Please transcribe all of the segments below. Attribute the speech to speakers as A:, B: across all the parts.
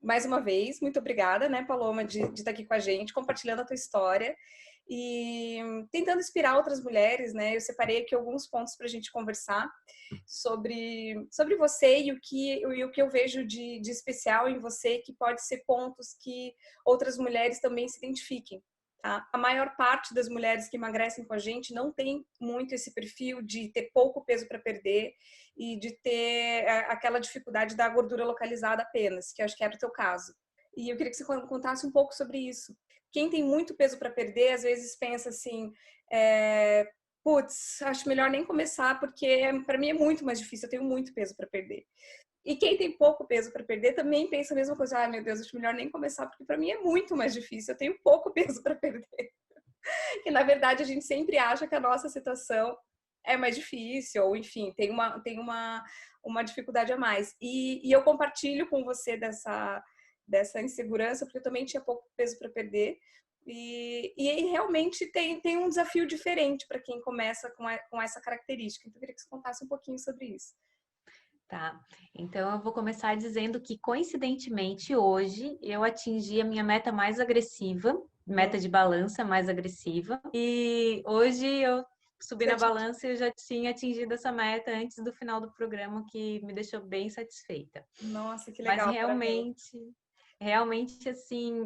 A: mais uma vez, muito obrigada, né, Paloma, de estar aqui com a gente, compartilhando a tua história e tentando inspirar outras mulheres, né? Eu separei aqui alguns pontos para a gente conversar sobre você e o que eu vejo de especial em você, que pode ser pontos que outras mulheres também se identifiquem. Tá? A maior parte das mulheres que emagrecem com a gente não tem muito esse perfil de ter pouco peso para perder e de ter aquela dificuldade da gordura localizada apenas, que acho que era o teu caso. E eu queria que você contasse um pouco sobre isso. Quem tem muito peso para perder, às vezes pensa assim, putz, acho melhor nem começar, porque para mim é muito mais difícil, eu tenho muito peso para perder. E quem tem pouco peso para perder também pensa a mesma coisa, ai meu Deus, acho melhor nem começar, porque para mim é muito mais difícil, eu tenho pouco peso para perder. Que na verdade a gente sempre acha que a nossa situação é mais difícil, ou enfim, tem uma dificuldade a mais. E eu compartilho com você dessa insegurança, porque eu também tinha pouco peso para perder. E realmente tem um desafio diferente para quem começa com essa característica. Então, eu queria que você contasse um pouquinho sobre isso.
B: Tá, então eu vou começar dizendo que, coincidentemente, hoje eu atingi a minha meta mais agressiva, meta de balança mais agressiva, e hoje eu subi na balança e eu já tinha atingido essa meta antes do final do programa, que me deixou bem satisfeita.
A: Nossa, que
B: Mas
A: legal, parabéns.
B: realmente, assim,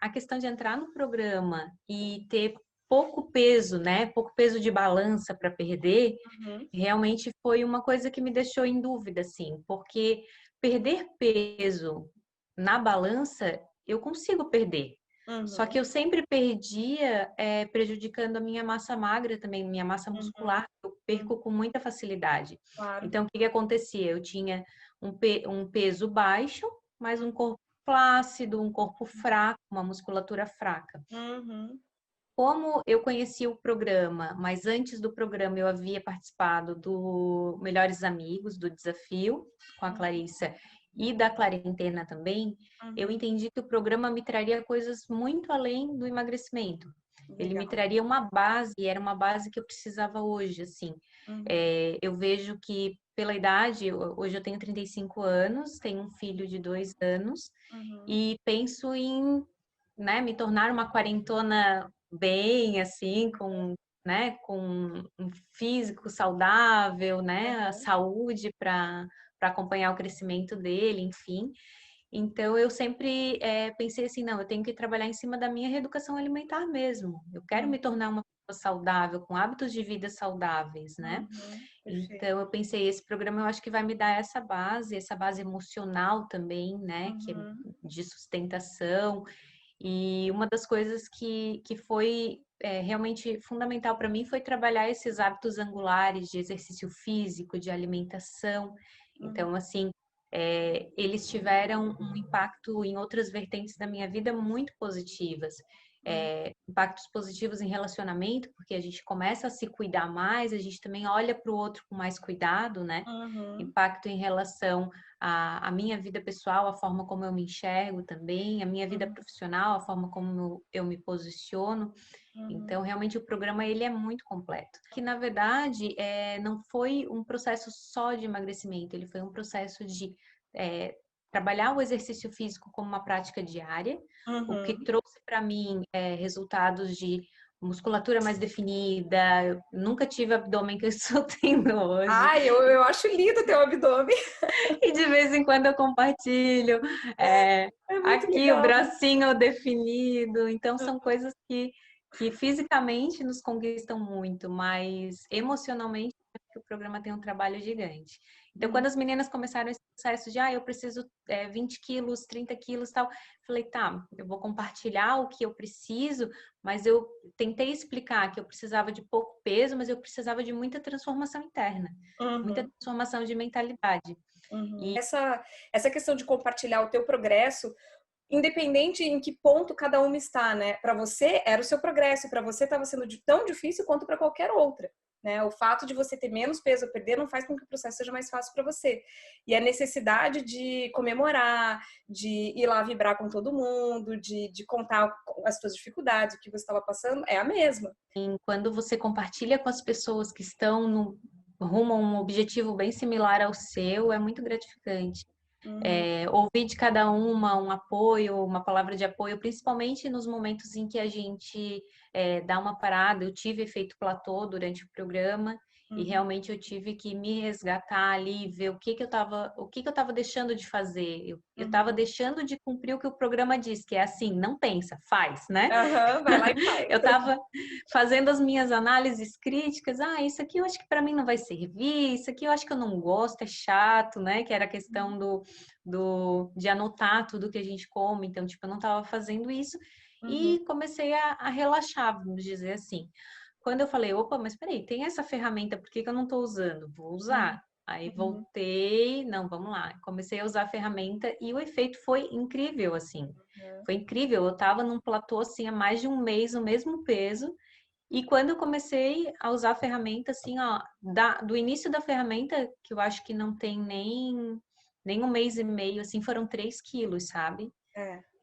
B: a questão de entrar no programa e ter pouco peso, né? Pouco peso de balança para perder,
A: Uhum,
B: realmente foi uma coisa que me deixou em dúvida, assim, porque perder peso na balança eu consigo perder. Só que
A: uhum,
B: eu sempre perdia, prejudicando a minha massa magra também, minha massa
A: uhum,
B: muscular, eu perco com muita facilidade.
A: claro.
B: Então, o que que acontecia? Eu tinha um peso baixo, mas um corpo flácido, um corpo fraco, uma musculatura fraca.
A: Uhum,
B: Como eu conhecia o programa, mas antes do programa eu havia participado do Melhores Amigos, do desafio com a Clarissa e da Quarentena também, eu
A: uhum,
B: entendi que o programa me traria coisas muito além do emagrecimento. Ele me
A: legal.
B: traria uma base, e era uma base que eu precisava hoje, assim.
A: Uhum,
B: Eu vejo que pela idade, hoje eu tenho 35 anos, tenho um filho de 2 anos,
A: uhum,
B: e penso em, né, me tornar uma quarentona bem, assim, com um físico saudável, né, a
A: uhum,
B: saúde para acompanhar o crescimento dele, enfim. Então, eu sempre pensei assim, não, eu tenho que trabalhar em cima da minha reeducação alimentar mesmo. Eu quero me tornar uma pessoa saudável, com hábitos de vida saudáveis, né?
A: perfeito.
B: Então, eu pensei, esse programa eu acho que vai me dar essa base emocional também, né, que é
A: Uhum,
B: de sustentação. E uma das coisas que foi realmente fundamental para mim foi trabalhar esses hábitos angulares de exercício físico, de alimentação.
A: uhum,
B: Então, assim, eles tiveram um impacto em outras vertentes da minha vida muito positivas.
A: uhum,
B: Impactos positivos em relacionamento, porque a gente começa a se cuidar mais, a gente também olha para o outro com mais cuidado, né?
A: uhum,
B: Impacto em relação à minha vida pessoal, a forma como eu me enxergo também, a minha vida
A: uhum,
B: profissional, a forma como eu me posiciono.
A: uhum,
B: Então, realmente, o programa ele é muito completo. Que, na verdade, não foi um processo só de emagrecimento, ele foi um processo de é, trabalhar o exercício físico como uma prática diária, o que
A: uhum.
B: trouxe para mim resultados de musculatura mais definida. Eu nunca tive abdômen que eu estou tendo hoje.
A: Ai, eu acho lindo teu abdômen.
B: E de vez em quando eu compartilho. É,
A: É muito
B: aqui o
A: legal.
B: bracinho definido. Então, são
A: Uhum,
B: coisas que fisicamente nos conquistam muito, mas emocionalmente acho que o programa tem um trabalho gigante. Então, quando
A: uhum,
B: as meninas começaram esse processo de, eu preciso 20 quilos, 30 quilos, tal, falei, tá, eu vou compartilhar o que eu preciso, mas eu tentei explicar que eu precisava de pouco peso, mas eu precisava de muita transformação interna, muita
A: uhum,
B: transformação de mentalidade.
A: uhum.
B: E
A: Essa questão de compartilhar o teu progresso, independente em que ponto cada uma está, né? Para você era o seu progresso, para você estava sendo tão difícil quanto para qualquer outra, né? O fato de você ter menos peso a perder não faz com que o processo seja mais fácil para você. E a necessidade de comemorar, de ir lá vibrar com todo mundo, de contar as suas dificuldades, o que você estava passando, é a mesma.
B: quando você compartilha com as pessoas que estão no rumo a um objetivo bem similar ao seu, é muito gratificante. Ouvir de cada uma um apoio, uma palavra de apoio, principalmente nos momentos em que a gente dá uma parada. Eu tive efeito platô durante o programa e realmente eu tive que me resgatar ali, ver o que que eu estava deixando de fazer. Eu estava deixando de cumprir o que o programa diz, que é assim, não pensa, faz, né?
A: Aham, vai lá e faz.
B: Eu estava fazendo as minhas análises críticas. Isso aqui eu acho que para mim não vai servir, isso aqui eu acho que eu não gosto, é chato, né? Que era a questão de anotar tudo que a gente come. Então, tipo, eu não estava fazendo isso e comecei a relaxar, vamos dizer assim. Quando eu falei, opa, mas peraí, tem essa ferramenta, por que que eu não estou usando? Vou usar. Aí voltei, não, vamos lá. Comecei a usar a ferramenta e o efeito foi incrível, assim. Foi incrível. Eu estava num platô, assim, há mais de um mês, o mesmo peso. E quando eu comecei a usar a ferramenta, assim, ó, do início da ferramenta, que eu acho que não tem nem um mês e meio, assim, foram 3 quilos, sabe?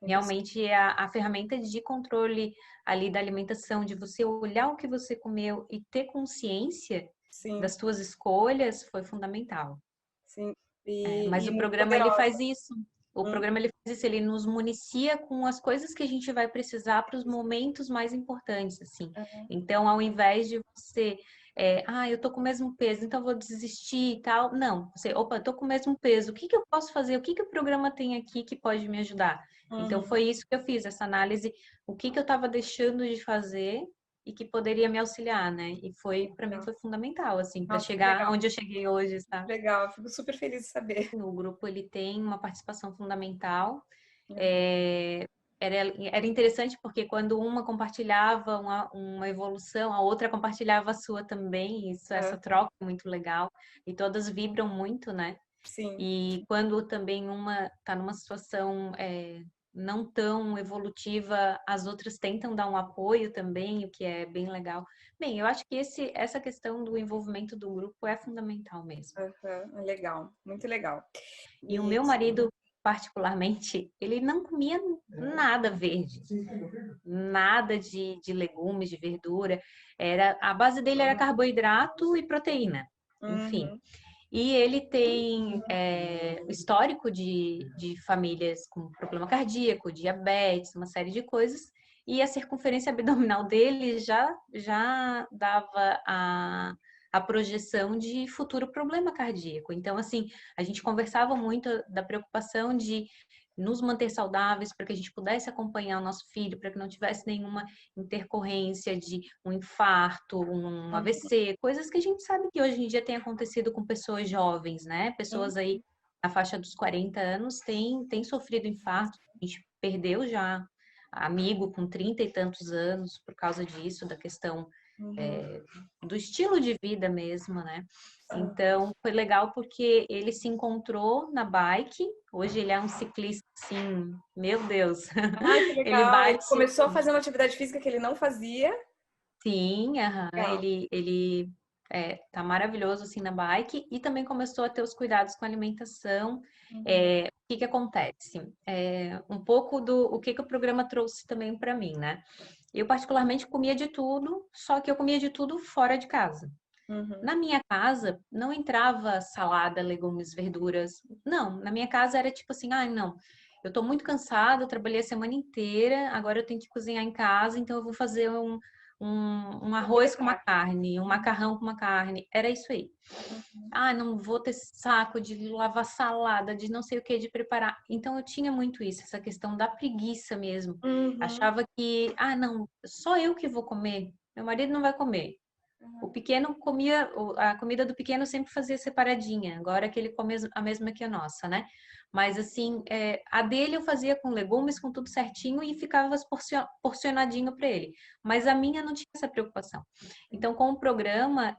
A: Isso.
B: Realmente a ferramenta de controle ali da alimentação, de você olhar o que você comeu e ter consciência
A: Sim,
B: das suas escolhas, foi fundamental.
A: sim.
B: Mas
A: E
B: o
A: muito
B: programa ele
A: poderosa.
B: faz isso. O
A: Hum,
B: programa ele faz isso, ele nos municia com as coisas que a gente vai precisar para os momentos mais importantes, assim. Então, ao invés de você, eu tô com o mesmo peso, então eu vou desistir e tal. Não, você, opa, eu tô com o mesmo peso. O que que eu posso fazer? O que que o programa tem aqui que pode me ajudar? Então, foi isso que eu fiz, essa análise, o que que eu estava deixando de fazer e que poderia me auxiliar, né? E foi, para mim,
A: legal.
B: foi fundamental, assim, para
A: Nossa, que
B: chegar
A: legal.
B: onde eu cheguei hoje, sabe?
A: Legal, fico super feliz de saber.
B: O grupo ele tem uma participação fundamental.
A: Uhum.
B: É, era interessante porque quando uma compartilhava uma evolução, a outra compartilhava a sua também. Essa troca é muito legal e todas vibram muito, né?
A: Sim.
B: E quando também uma está numa situação não tão evolutiva, as outras tentam dar um apoio também, o que é bem legal. Bem, eu acho que essa questão do envolvimento do grupo é fundamental mesmo.
A: Aham, legal, muito legal.
B: E o
A: E
B: meu marido, particularmente, ele não comia nada verde, nada de legumes, de verdura. A base dele era carboidrato e proteína, enfim.
A: uhum,
B: E ele tem histórico de famílias com problema cardíaco, diabetes, uma série de coisas. E a circunferência abdominal dele já dava a projeção de futuro problema cardíaco. Então, assim, a gente conversava muito da preocupação de nos manter saudáveis para que a gente pudesse acompanhar o nosso filho, para que não tivesse nenhuma intercorrência de um infarto, um
A: uhum,
B: AVC, coisas que a gente sabe que hoje em dia tem acontecido com pessoas jovens, né? Pessoas aí
A: uhum,
B: na faixa dos 40 anos têm sofrido infarto, a gente perdeu já amigo com 30 e tantos anos por causa disso, da questão
A: uhum,
B: é, do estilo de vida mesmo, né?
A: sim.
B: Então, foi legal porque ele se encontrou na bike. Hoje ele é um ciclista, assim, meu Deus.
A: Ai, que
B: Ele
A: legal. Ele
B: bate,
A: começou a fazer uma atividade física que ele não fazia.
B: sim, aham,
A: Legal.
B: ele tá maravilhoso, assim, na bike. E também começou a ter os cuidados com a alimentação.
A: Uhum,
B: O que que acontece? Um pouco o que que o programa trouxe também para mim, né? Eu, particularmente, comia de tudo, só que eu comia de tudo fora de casa.
A: uhum,
B: Na minha casa, não entrava salada, legumes, verduras. Não, na minha casa era tipo assim, não, eu tô muito cansada, eu trabalhei a semana inteira, agora eu tenho que cozinhar em casa, então eu vou fazer um
A: uma coisa
B: arroz com uma
A: prática.
B: carne, um macarrão com uma carne. Era isso aí.
A: Uhum,
B: Não vou ter saco de lavar salada, de não sei o que, de preparar. Então eu tinha muito isso, essa questão da preguiça mesmo.
A: uhum,
B: Achava que, não, só eu que vou comer, meu marido não vai comer. O pequeno comia, a comida do pequeno sempre fazia separadinha, agora que ele come a mesma que a nossa, né? Mas assim, a dele eu fazia com legumes, com tudo certinho e ficava porcionadinho para ele. Mas a minha não tinha essa preocupação. Então, com o programa,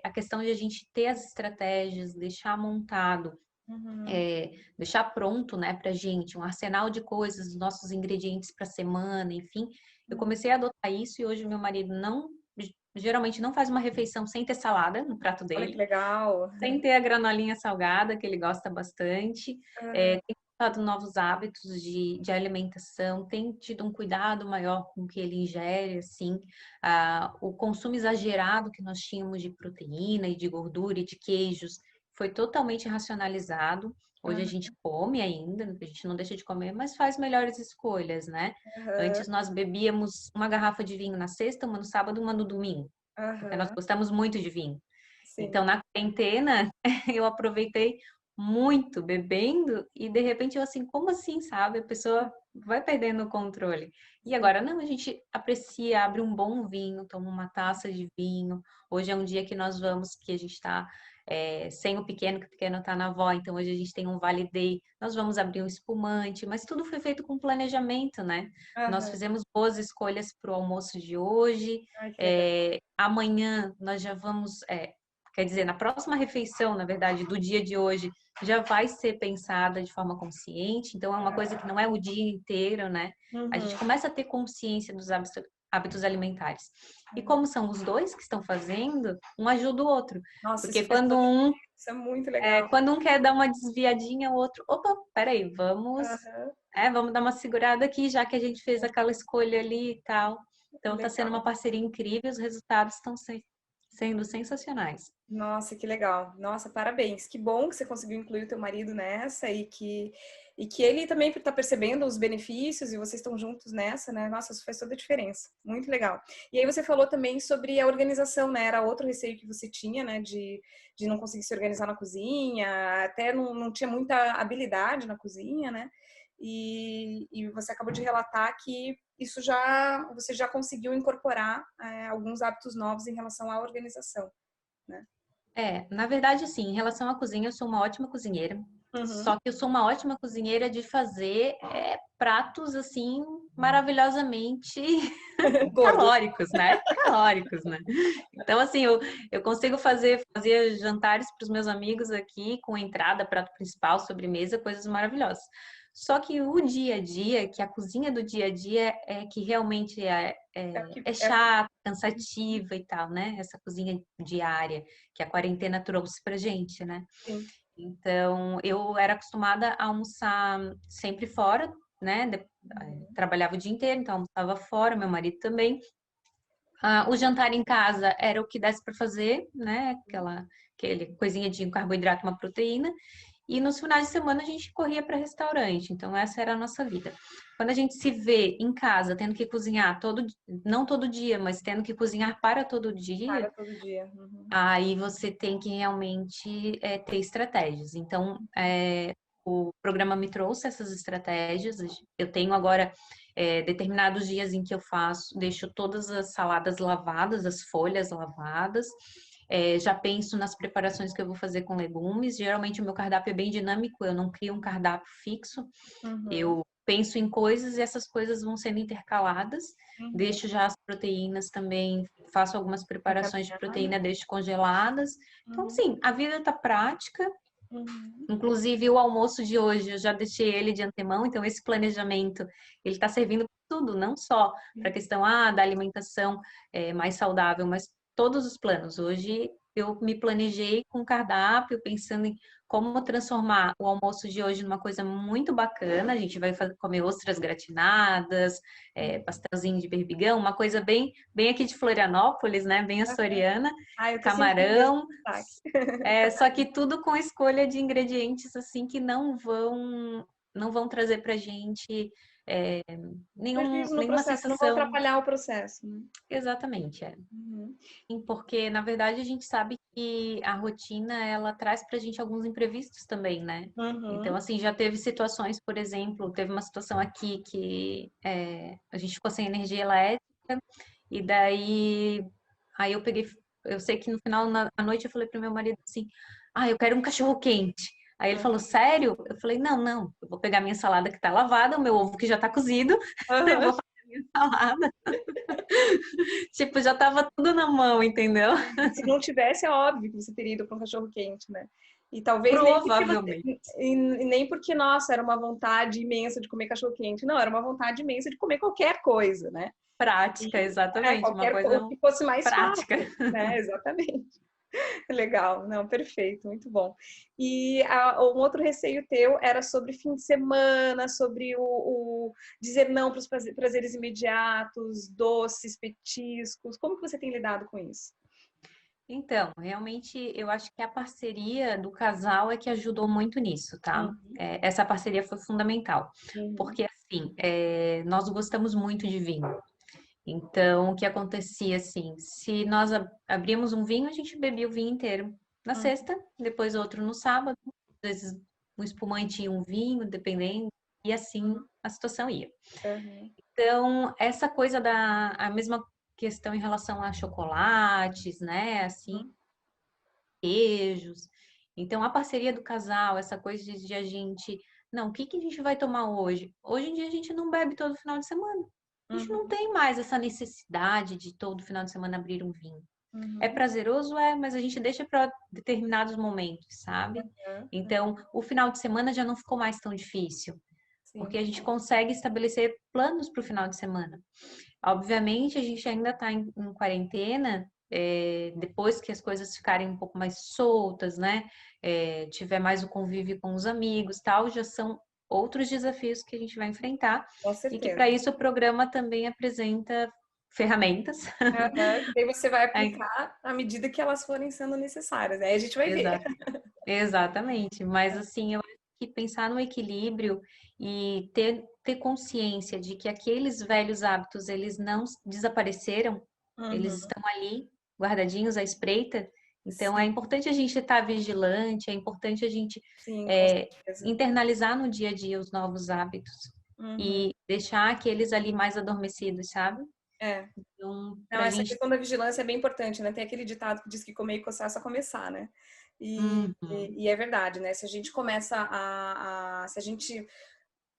B: a questão de a gente ter as estratégias, deixar montado,
A: uhum,
B: deixar pronto, né, pra gente, um arsenal de coisas, os nossos ingredientes para semana, enfim. Eu
A: uhum.
B: comecei a adotar isso e hoje meu marido geralmente não faz uma refeição sem ter salada no prato
A: Olha que
B: dele,
A: legal.
B: sem ter a granolinha salgada, que ele gosta bastante.
A: Aham,
B: Tem adotado novos hábitos de alimentação, tem tido um cuidado maior com o que ele ingere, assim. O consumo exagerado que nós tínhamos de proteína e de gordura e de queijos foi totalmente racionalizado. Hoje a gente come ainda, a gente não deixa de comer, mas faz melhores escolhas, né?
A: Aham,
B: Antes nós bebíamos uma garrafa de vinho na sexta, uma no sábado, uma no domingo, porque nós
A: aham,
B: gostamos muito de vinho.
A: sim.
B: Então, na quarentena, eu aproveitei muito bebendo e de repente eu assim, como assim, sabe? A pessoa vai perdendo o controle. E
A: Sim.
B: agora, não, a gente aprecia, abre um bom vinho, toma uma taça de vinho. Hoje é um dia que nós vamos, que a gente está sem o pequeno, que o pequeno está na avó, então hoje a gente tem um Vale Day, nós vamos abrir um espumante, mas tudo foi feito com planejamento, né? Nós
A: Aham.
B: fizemos boas escolhas para o almoço de hoje.
A: Ai, que legal.
B: Amanhã nós já vamos, quer dizer, na próxima refeição, na verdade, do dia de hoje, já vai ser pensada de forma consciente. Então, é uma coisa que não é o dia inteiro, né? A gente
A: Uhum.
B: começa a ter consciência dos hábitos alimentares. E como são os dois que estão fazendo, um ajuda o outro.
A: Nossa,
B: Porque
A: isso faz toda a diferença. É muito legal.
B: quando um quer dar uma desviadinha, o outro, opa, peraí,
A: Aham.
B: vamos dar uma segurada aqui, já que a gente fez aquela escolha ali e tal. Então, está sendo uma
A: Legal.
B: parceria incrível, os resultados estão sendo sensacionais.
A: Nossa, que legal. Nossa, parabéns. Que bom que você conseguiu incluir o teu marido nessa e que ele também está percebendo os benefícios e vocês estão juntos nessa, né? Nossa, isso faz toda a diferença. Muito legal. E aí você falou também sobre a organização, né? Era outro receio que você tinha, né? De não conseguir se organizar na cozinha, até não tinha muita habilidade na cozinha, né? E você acabou de relatar que você já conseguiu incorporar alguns hábitos novos em relação à organização, né?
B: Na verdade, sim, em relação à cozinha, eu sou uma ótima cozinheira.
A: Uhum.
B: Só que eu sou uma ótima cozinheira de fazer pratos assim maravilhosamente
A: Gordos.
B: calóricos, né? Calóricos, né? Então, assim, eu consigo fazer jantares para os meus amigos aqui com entrada, prato principal, sobremesa, coisas maravilhosas. Só que o dia a dia, que a cozinha do dia a dia é que realmente
A: É o que,
B: é chata, cansativa e tal, né? Essa cozinha diária que a quarentena trouxe pra gente, né?
A: sim.
B: Então, eu era acostumada a almoçar sempre fora, né? Trabalhava o dia inteiro, então almoçava fora, meu marido também. O jantar em casa era o que desse para fazer, né? Aquele coisinha de um carboidrato, uma proteína. E nos finais de semana a gente corria para restaurante. Então, essa era a nossa vida. Quando a gente se vê em casa, tendo que cozinhar não todo dia, mas tendo que cozinhar para todo dia,
A: Para todo dia. Uhum.
B: aí você tem que realmente ter estratégias. Então, o programa me trouxe essas estratégias. Eu tenho agora determinados dias em que eu deixo todas as saladas lavadas, as folhas lavadas. Já penso nas preparações que eu vou fazer com legumes. Geralmente o meu cardápio é bem dinâmico, eu não crio um cardápio fixo.
A: Uhum.
B: Eu penso em coisas e essas coisas vão sendo intercaladas.
A: Uhum.
B: Deixo já as proteínas também, faço algumas preparações de
A: Encaminhada.
B: proteína, deixo congeladas. Então,
A: Uhum.
B: sim, a vida tá prática.
A: Uhum.
B: Inclusive, o almoço de hoje eu já deixei ele de antemão, então esse planejamento ele está servindo para tudo, não só para a questão da alimentação mais saudável, mas todos os planos. Hoje eu me planejei com cardápio, pensando em como transformar o almoço de hoje numa coisa muito bacana. A gente vai comer ostras gratinadas, pastelzinho de berbigão, uma coisa bem, bem aqui de Florianópolis, né? Bem açoriana,
A: Ah, eu tô sentindo esse
B: camarão.
A: destaque.
B: Só que tudo com escolha de ingredientes assim que não vão trazer pra gente é,
A: Prejuízo no
B: nenhuma
A: processo, não vou
B: sensação.
A: atrapalhar o processo, né?
B: Exatamente,
A: Uhum.
B: Sim, porque na verdade a gente sabe que a rotina ela traz pra gente alguns imprevistos também, né? Então,
A: Uhum.
B: assim, já teve situações, por exemplo, teve uma situação aqui que a gente ficou sem energia elétrica, e daí aí eu sei que no final da noite eu falei pro meu marido assim, eu quero um cachorro quente. Aí ele falou, sério? Eu falei, não, não, eu vou pegar minha salada que tá lavada, o meu ovo que já tá cozido, eu
A: Uhum.
B: vou fazer minha salada. Tipo, já tava tudo na mão, entendeu?
A: Se não tivesse, é óbvio que você teria ido para um cachorro quente, né? E talvez nem porque
B: Provavelmente.
A: nem porque, nossa, era uma vontade imensa de comer cachorro quente. Não, era uma vontade imensa de comer qualquer coisa, né?
B: Prática,
A: E,
B: exatamente, uma
A: o
B: coisa
A: que fosse mais
B: prática.
A: fácil, né? Exatamente. Legal, não, perfeito, muito bom. E um outro receio teu era sobre fim de semana, sobre o dizer não para os prazeres imediatos, doces, petiscos. Como que você tem lidado com isso?
B: Então, realmente, eu acho que a parceria do casal é que ajudou muito nisso, tá?
A: Uhum,
B: Essa parceria foi fundamental,
A: uhum,
B: porque, assim, nós gostamos muito de vinho. Então, o que acontecia, assim, se nós abríamos um vinho, a gente bebia o vinho inteiro na
A: uhum,
B: sexta, depois outro no sábado, às vezes um espumante e um vinho, dependendo, e assim a situação ia.
A: uhum,
B: Então, essa coisa a mesma questão em relação a chocolates, né, assim,
A: uhum,
B: queijos. Então, a parceria do casal, essa coisa de a gente, não, o que que a gente vai tomar hoje? Hoje em dia a gente não bebe todo final de semana. A gente não
A: uhum,
B: tem mais essa necessidade de todo final de semana abrir um vinho. É
A: uhum,
B: prazeroso, é, mas a gente deixa para determinados momentos, sabe?
A: uhum,
B: Então, o final de semana já não ficou mais tão difícil, porque
A: sim.
B: a gente consegue estabelecer planos para o final de semana. Obviamente, a gente ainda está em quarentena, depois que as coisas ficarem um pouco mais soltas, né? Tiver mais o convívio com os amigos, tal, já são outros desafios que a gente vai enfrentar
A: Com
B: e que para
A: certeza.
B: isso o programa também apresenta ferramentas.
A: Aham, que daí você vai
B: Aí,
A: aplicar à medida que elas forem sendo necessárias. Aí a gente vai ver.
B: exa- exatamente, mas assim, eu acho que pensar no equilíbrio e ter consciência de que aqueles velhos hábitos, eles não desapareceram, eles
A: Uhum,
B: estão ali, guardadinhos à espreita. Então, é
A: sim,
B: importante a gente estar vigilante, é importante a gente
A: sim, com
B: é,
A: certeza.
B: internalizar no dia a dia os novos hábitos
A: Uhum,
B: e deixar aqueles ali mais adormecidos, sabe?
A: é.
B: Então,
A: Não,
B: para a
A: essa
B: gente.
A: questão da vigilância é bem importante, né? Tem aquele ditado que diz que comer e coçar é só começar, né?
B: Uhum,
A: E é verdade, né? Se a gente começa se a gente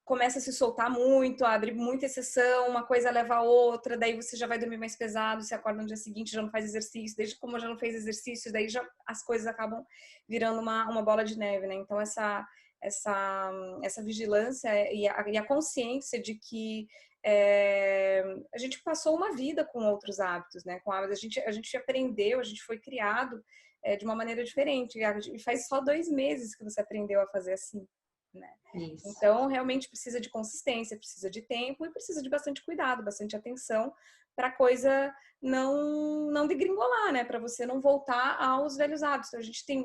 A: começa a se soltar muito, abre muita exceção, uma coisa leva a outra, daí você já vai dormir mais pesado, você acorda no dia seguinte, já não faz exercício, desde como já não fez exercício, daí já as coisas acabam virando uma bola de neve, né? Então essa, essa vigilância e a consciência de que é, a gente passou uma vida com outros hábitos, né? Com hábitos, a gente aprendeu, a gente foi criado de uma maneira diferente. E faz só 2 meses que você aprendeu a fazer assim, né?
B: isso.
A: Então, realmente precisa de consistência, precisa de tempo e precisa de bastante cuidado, bastante atenção para a coisa não degringolar, né? Para você não voltar aos velhos hábitos. Então, a gente tem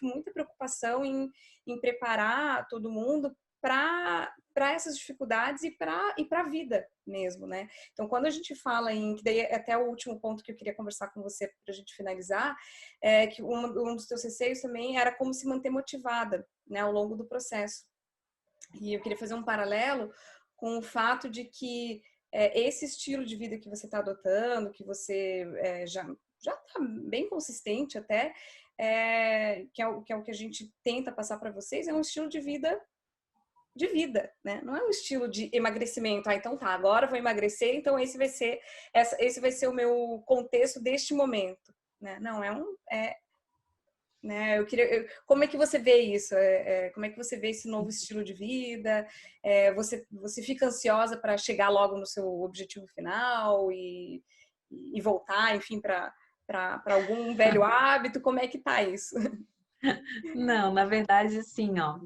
A: muita preocupação em preparar todo mundo para essas dificuldades e para a vida mesmo, né? Então, quando a gente fala que daí é até o último ponto que eu queria conversar com você para a gente finalizar, é que um dos teus receios também era como se manter motivada, né, ao longo do processo. E eu queria fazer um paralelo com o fato de que esse estilo de vida que você está adotando, que você já está bem consistente até, que é o que a gente tenta passar para vocês, é um estilo de vida, né? Não é um estilo de emagrecimento. Ah, então tá, agora eu vou emagrecer, então esse vai ser o meu contexto deste momento, né? Não, né? Como é que você vê isso? Como é que você vê esse novo estilo de vida? Você fica ansiosa para chegar logo no seu objetivo final e voltar, enfim, para algum velho hábito? Como é que tá isso?
B: Não, na verdade, assim, ó,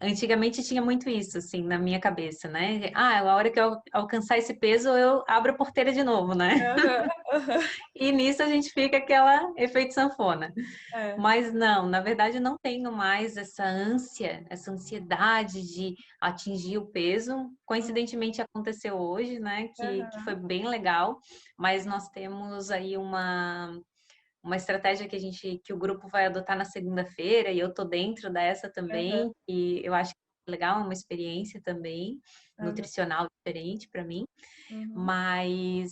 B: antigamente tinha muito isso, assim, na minha cabeça, né? Ah, a hora que eu alcançar esse peso, eu abro a porteira de novo, né?
A: Aham, aham,
B: E nisso a gente fica aquela efeito sanfona.
A: é,
B: Mas não, na verdade, eu não tenho mais essa ânsia, essa ansiedade de atingir o peso. Coincidentemente aconteceu hoje, né? Que foi
A: aham,
B: bem legal, mas nós temos aí uma estratégia que o grupo vai adotar na segunda-feira, e eu tô dentro dessa
A: aham,
B: também, e eu acho que é legal, é uma experiência também,
A: aham,
B: nutricional diferente para mim,
A: uhum,
B: mas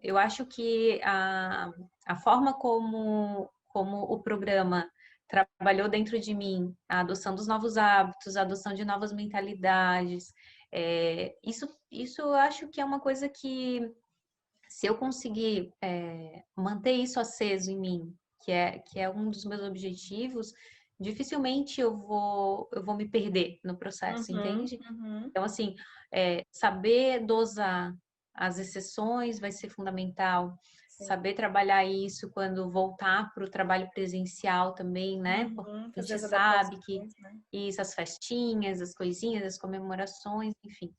B: eu acho que a forma como o programa trabalhou dentro de mim, a adoção dos novos hábitos, a adoção de novas mentalidades, isso eu acho que é uma coisa que se eu conseguir manter isso aceso em mim, que é um dos meus objetivos, dificilmente eu vou me perder no processo,
A: uhum,
B: entende?
A: uhum,
B: Então, assim, saber dosar as exceções vai ser fundamental,
A: sim.
B: saber trabalhar isso quando voltar para o trabalho presencial também, né? Porque
A: Uhum,
B: a
A: fazer
B: gente
A: as
B: sabe que
A: adaptações, né?
B: isso, as festinhas, as coisinhas, as comemorações, enfim.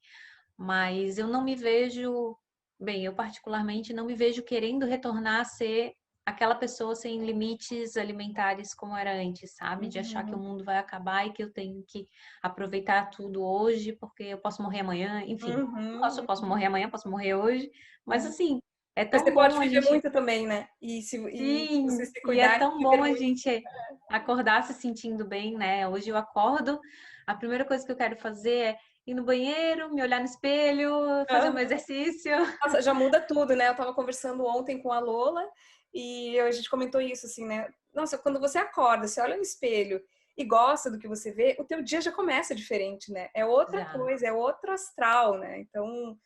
B: Mas eu não me vejo, bem, eu particularmente não me vejo querendo retornar a ser aquela pessoa sem limites alimentares como era antes, sabe? De achar que o mundo vai acabar e que eu tenho que aproveitar tudo hoje porque eu posso morrer amanhã, enfim. Eu posso morrer amanhã, posso morrer hoje, mas assim, é
A: Mas você
B: tão
A: pode
B: bom a
A: viver
B: gente.
A: muito também, né? E se você
B: Sim,
A: se
B: e é
A: cuidar,
B: tão
A: viver
B: bom a
A: muito.
B: gente acordar se sentindo bem, né? Hoje eu acordo, a primeira coisa que eu quero fazer é ir no banheiro, me olhar no espelho, fazer um exercício.
A: Nossa, já muda tudo, né? Eu tava conversando ontem com a Lola e a gente comentou isso, assim, né? Nossa, quando você acorda, você olha no espelho e gosta do que você vê, o teu dia já começa diferente, né? É outra
B: Já.
A: coisa, é outro astral, né? Então,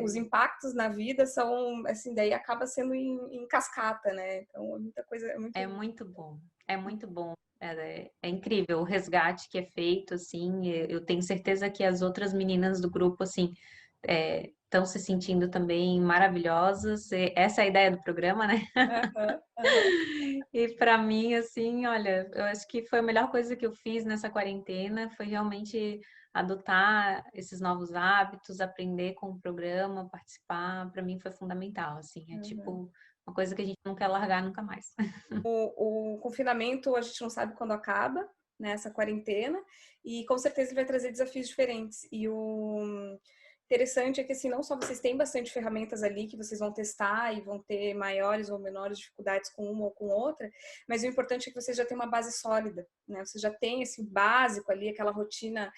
A: os
B: Sim.
A: impactos na vida são, assim, daí acaba sendo em cascata, né? Então, é muita coisa, é muito...
B: É muito bom, é muito bom. É incrível o resgate que é feito, assim. Eu tenho certeza que as outras meninas do grupo, assim, estão se sentindo também maravilhosas. Essa é a ideia do programa, né?
A: Aham, aham.
B: E para mim, assim, olha, eu acho que foi a melhor coisa que eu fiz nessa quarentena, foi realmente adotar esses novos hábitos, aprender com o programa, participar. Para mim foi fundamental, assim. É tipo uma coisa que a gente não quer largar nunca mais.
A: O confinamento a gente não sabe quando acaba, né, essa quarentena, e com certeza ele vai trazer desafios diferentes. E o interessante é que assim, não só vocês têm bastante ferramentas ali que vocês vão testar e vão ter maiores ou menores dificuldades com uma ou com outra, mas o importante é que vocês já têm uma base sólida, né? Você já tem esse básico ali, aquela rotina.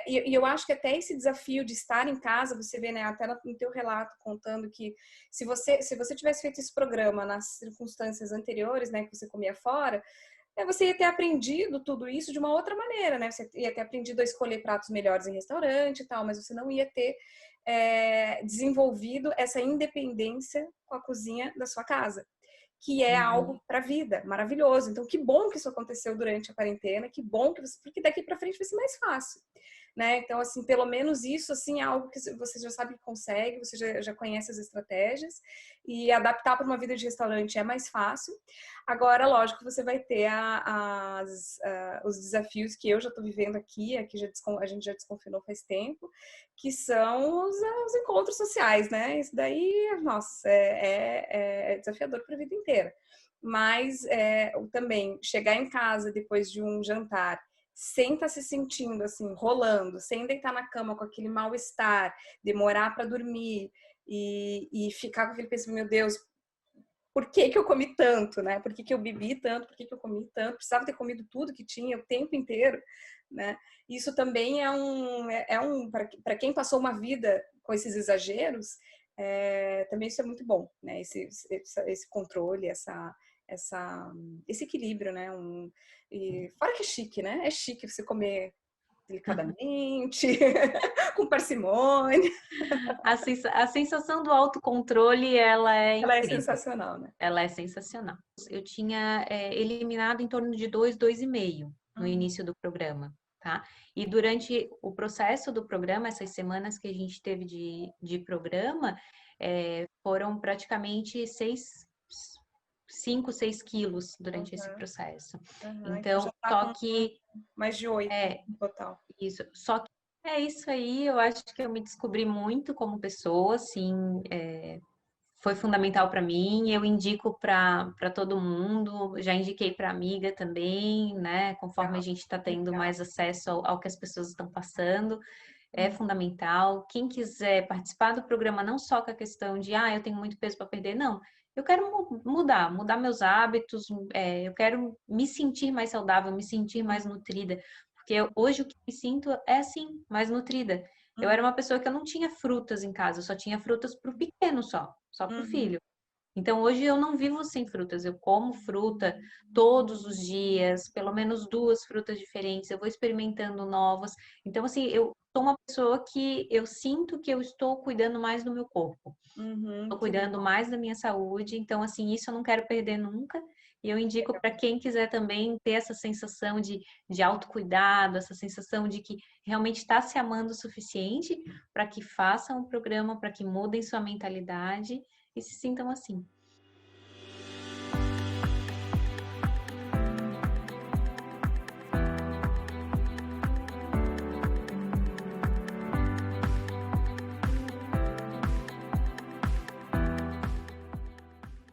A: E eu acho que até esse desafio de estar em casa, você vê, né, até no teu relato contando que se você tivesse feito esse programa nas circunstâncias anteriores, né, que você comia fora, você ia ter aprendido tudo isso de uma outra maneira, né? Você ia ter aprendido a escolher pratos melhores em restaurante e tal, mas você não ia ter desenvolvido essa independência com a cozinha da sua casa, que é
B: Uhum.
A: algo para a vida, maravilhoso. Então, que bom que isso aconteceu durante a quarentena, que bom que você, porque daqui para frente vai ser mais fácil, né? Então, assim, pelo menos isso, assim, é algo que você já sabe que consegue, você já conhece as estratégias e adaptar para uma vida de restaurante é mais fácil. Agora, lógico, você vai ter os desafios que eu já estou vivendo aqui a gente já desconfinou faz tempo, que são os encontros sociais, né? Isso daí, nossa, é desafiador para a vida inteira. Mas também chegar em casa depois de um jantar sem estar se sentindo assim, rolando, sem deitar na cama com aquele mal-estar, demorar para dormir e ficar com aquele pensamento, meu Deus, por que que eu comi tanto, né? Por que que eu bebi tanto? Por que que eu comi tanto? Precisava ter comido tudo que tinha o tempo inteiro, né? Isso também para quem passou uma vida com esses exageros, também isso é muito bom, né? Esse controle, esse equilíbrio, né? E fora que é chique, né? É chique você comer delicadamente, com parcimônia.
B: A sensação do autocontrole, ela é
A: Ela é
B: incrível.
A: sensacional, né?
B: Ela é sensacional. Eu tinha eliminado em torno de 2,5 no
A: Uhum.
B: início do programa, tá? E durante o processo do programa, essas semanas que a gente teve de programa, foram praticamente 5, 6 quilos durante esse
A: Uhum.
B: processo.
A: Uhum. Então
B: Então,
A: já tá
B: só
A: com
B: que
A: mais de 8
B: é
A: no total.
B: isso. Só que é isso aí, eu acho que eu me descobri muito como pessoa, assim, foi fundamental para mim. Eu indico para todo mundo, já indiquei para amiga também, né? Conforme a
A: Legal,
B: gente está tendo
A: legal.
B: mais acesso ao que as pessoas estão passando, é
A: Uhum.
B: fundamental. Quem quiser participar do programa, não só com a questão de, eu tenho muito peso para perder, não. Eu quero mudar meus hábitos, eu quero me sentir mais saudável, me sentir mais nutrida, porque hoje o que me sinto é assim, mais nutrida. Eu era
A: Uhum.
B: uma pessoa que eu não tinha frutas em casa, eu só tinha frutas para o pequeno só para o
A: Uhum.
B: filho. Então hoje eu não vivo sem frutas, eu como fruta todos os dias, pelo menos 2 frutas diferentes, eu vou experimentando novas. Então assim, eu sou uma pessoa que eu sinto que eu estou cuidando mais do meu corpo,
A: Uhum.
B: estou
A: Que
B: cuidando
A: legal.
B: mais da minha saúde, então assim, isso eu não quero perder nunca. E eu indico para quem quiser também ter essa sensação de autocuidado, essa sensação de que realmente está se amando o suficiente para que façam o programa, para que mudem sua mentalidade e se sintam assim.